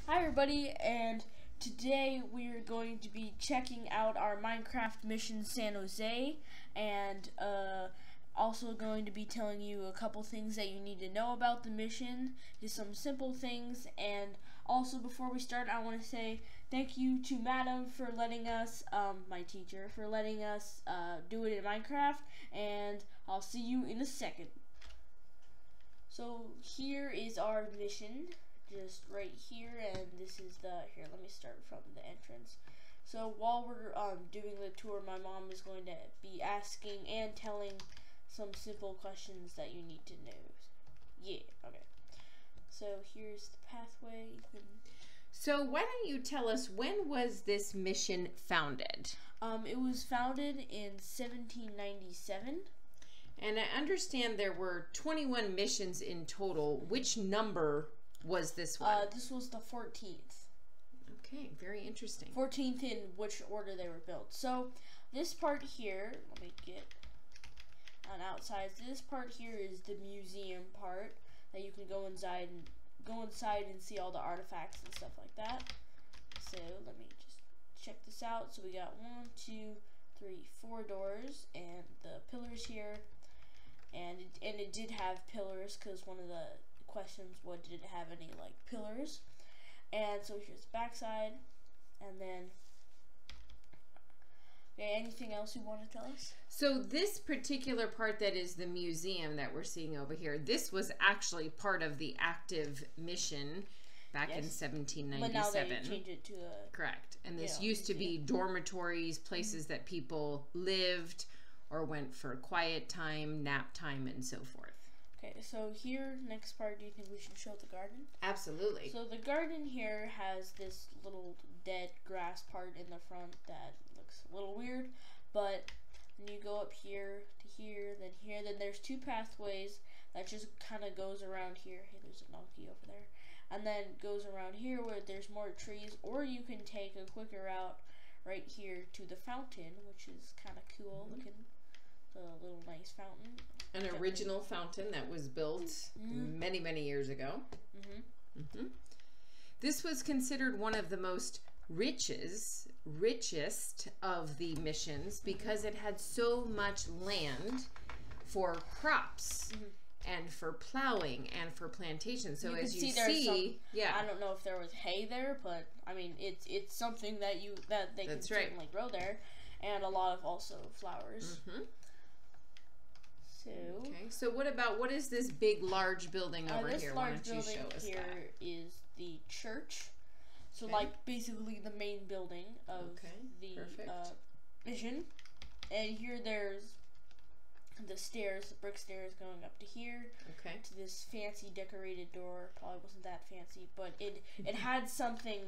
Hi everybody, and today we're going to be checking out our Minecraft mission San Jose, and also going to be telling you a couple things that you need to know about the mission, just some simple things. And also, before we start, I want to say thank you to Madam for letting us, my teacher, for letting us do it in Minecraft, and I'll see you in a second. So here is our mission, just right here, and this is here, let me start from the entrance. So while we're doing the tour, my mom is going to be asking and telling some simple questions that you need to know. Yeah, okay. So here's the pathway. So why don't you tell us, when was this mission founded? It was founded in 1797. And I understand there were 21 missions in total. Which number was this one? This was the 14th. Okay, very interesting. 14th in which order they were built. So this part here, let me get on outside. This part here is the museum part that you can go inside and see all the artifacts and stuff like that. So let me just check this out. So we got 1, 2, 3, 4 doors, and the pillars here. And it did have pillars, because one of the questions, what did it have any like pillars? And so here's the backside, and then okay, anything else you want to tell us? So this particular part that is the museum that we're seeing over here, this was actually part of the active mission back in 1797. But now they changed it to a... Correct. And this used to be dormitories, places that people lived or went for quiet time, nap time, and so forth. Okay, so here, next part, do you think we should show the garden? Absolutely. So the garden here has this little dead grass part in the front that looks a little weird, but when you go up here to here, then there's 2 pathways that just kind of goes around here. Hey, there's a donkey over there. And then goes around here where there's more trees, or you can take a quicker route right here to the fountain, which is kind of cool looking. A little nice fountain. An original fountain that was built many, many years ago. This was considered one of the most richest of the missions because it had so much land for crops and for plowing and for plantation. So as you see, I don't know if there was hay there, but I mean it's something that they can certainly grow there, and a lot of also flowers. Okay, so what is this big, large building over here? Why don't you show us that? This large building here is the church. So, like, basically the main building of the mission. And here there's the stairs, the brick stairs going up to here. Okay. To this fancy decorated door. Probably wasn't that fancy, but it had something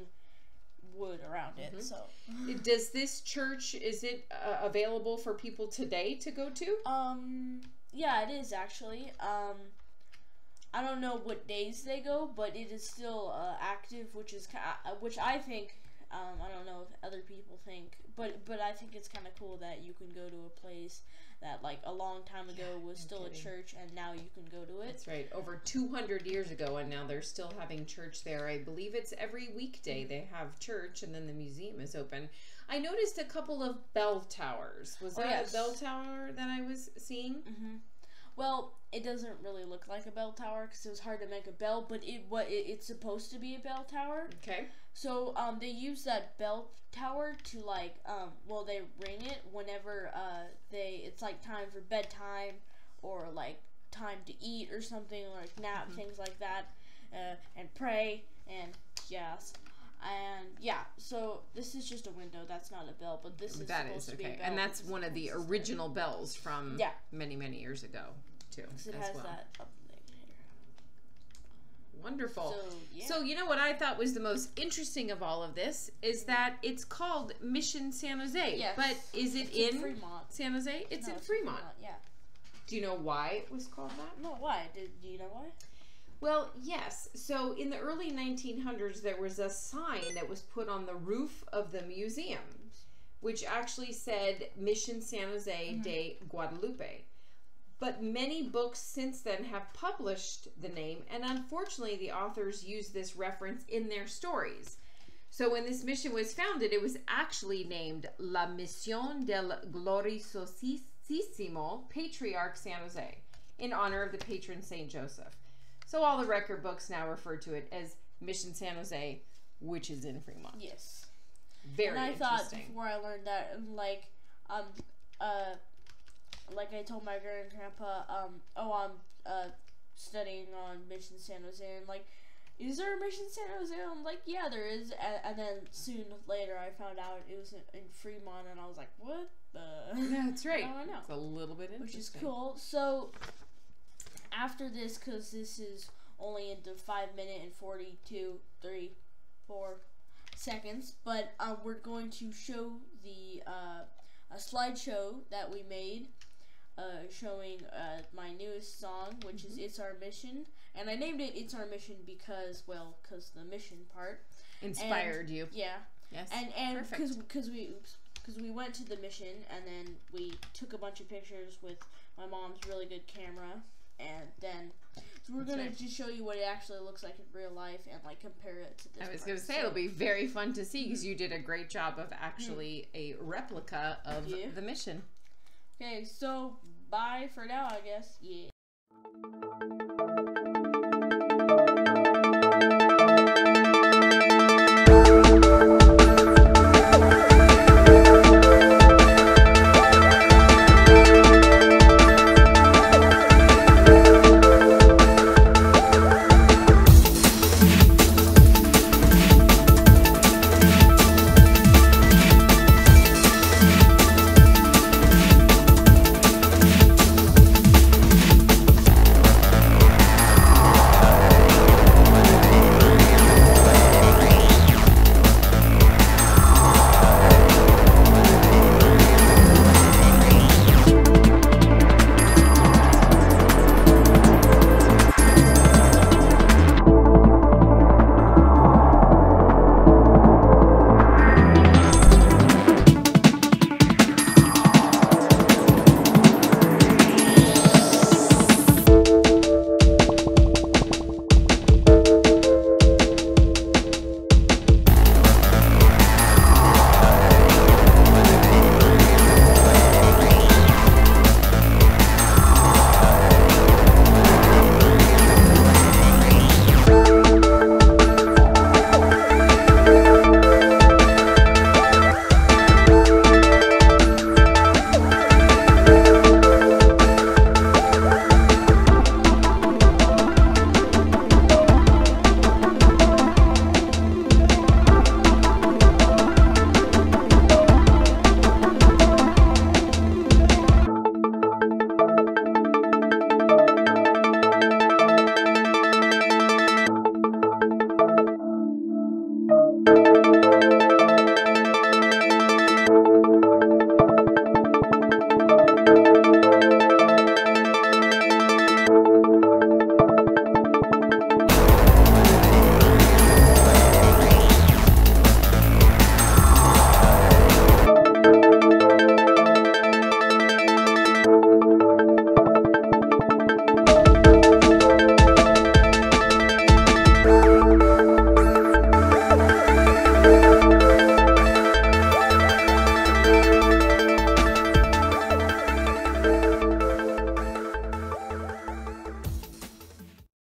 wood around it. So does this church, is it available for people today to go to? Yeah, it is actually. I don't know what days they go, but it is still active, which I think. I don't know if other people think, but I think it's kind of cool that you can go to a place that like a long time ago was still a church, and now you can go to it. That's right, over 200 years ago, and now they're still having church there. I believe it's every weekday they have church, and then the museum is open. I noticed a couple of bell towers. Was that a bell tower that I was seeing? Well, it doesn't really look like a bell tower because it was hard to make a bell, but it's supposed to be a bell tower. Okay. So they use that bell tower to like they ring it whenever it's like time for bedtime or like time to eat or something, or like nap, things like that, and pray and so this is just a window. That's not a bell, but this is supposed to be a bell. And that's one of the original bells from many, many years ago, too. It has that up there. Wonderful. So you know what I thought was the most interesting of all of this is that it's called Mission San Jose. Yes. But is it in Fremont. San Jose? It's in Fremont. Yeah. Do you know why it was called that? No, why? Do you know why? Well, yes. So in the early 1900s, there was a sign that was put on the roof of the museum, which actually said Mission San Jose de Guadalupe. But many books since then have published the name, and unfortunately the authors use this reference in their stories. So when this mission was founded, it was actually named La Misión del Gloriosísimo Patriarch San Jose, in honor of the patron Saint Joseph. So all the record books now refer to it as Mission San Jose, which is in Fremont. Yes. Very and I interesting. thought before I learned that, like I told my grandpa, I'm studying on Mission San Jose, and like, is there a Mission San Jose? I'm like, yeah, there is. And then soon later, I found out it was in Fremont, and I was like, what the? That's right. I don't know. It's a little bit interesting. Which is cool. So after this, because this is only into 5 minutes and 42, 3, 4 seconds, but we're going to show the a slideshow that we made. Showing my newest song, which is It's Our Mission. And I named it It's Our Mission because the mission part. Inspired you. Yeah. Yes. And because we went to the mission, and then we took a bunch of pictures with my mom's really good camera. And then so we're going to just show you what it actually looks like in real life and like compare it to this. I was going to say, it'll be very fun to see because you did a great job of actually a replica of the mission. Okay, so bye for now, I guess. Yeah.